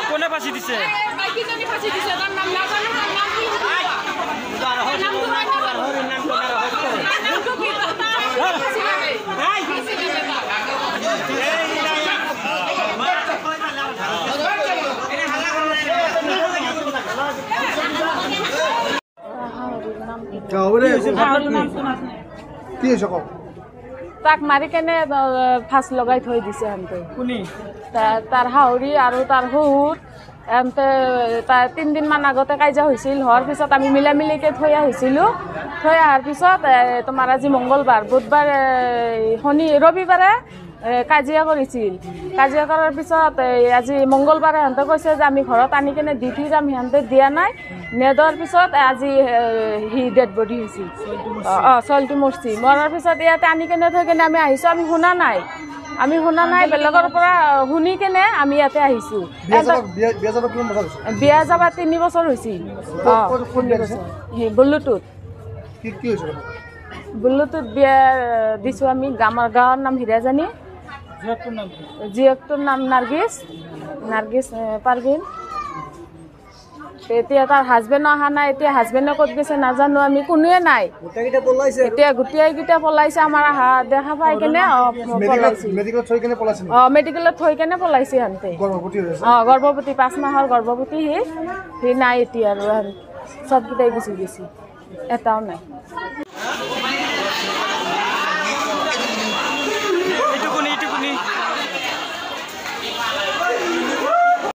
কোনে ফাঁসি দিছে তাক মাৰি কেনে ফাঁচ লগাই থৈ দিছে এনতে তাৰ হাউৰি আৰু তাৰ শহুৰ এনতে তাৰ 3 দিনমান আগতে কাজিয়া হৈছিল হোৱাৰ পিছত আমি মিলামিলিকে থৈ আহিছিলোঁ থৈ অহাৰ পিছত তোমাৰ আজি মংগলবাৰ বুধবাৰ ৰবিবাৰে কাজিয়া কৰিছিল কাজিয়া কৰাৰ পিছত আজি মংগলবাৰে সিহঁতে কৈছে যে আমি ঘৰত আনি কেনে দি থৈ যাম সিহঁতে দিয়া নাই নেদৰ পিছত আজি সি ডেড বডি হৈছিল চলটো মৰছি মৰাৰ পিছত ইয়াতে আনি কেনে থৈ কেনে আমি আহিছোঁ আমি শুনা নাই বেলেগৰ পৰা শুনি কেনে আমি ইয়াতে আহিছোঁ বিয়া যাবা 3 বছৰ হৈছিল বুল্লুটোত বিয়া দিছোঁ আমি গাঁৱৰ নাম হীৰাজানী জীয়কটোৰ নাম নাৰ্গিছ পাৰভিন এতিয়া তাৰ হাজবেণ্ড অহা নাই এতিয়া হাজবেণ্ডে ক'ত গৈছে নাজানো আমি কোনোৱে নাই এতিয়া গোটেইকেইটা পলাইছে আমাৰ দেখা পাই কেনে মেডিকেলত থৈ কেনে পলাইছে সিহঁতে গৰ্ভৱতী 5 মাহৰ গৰ্ভৱতী সি নাই এতিয়া আৰু চবকেইটাই গুচি গৈছে এটাও নাই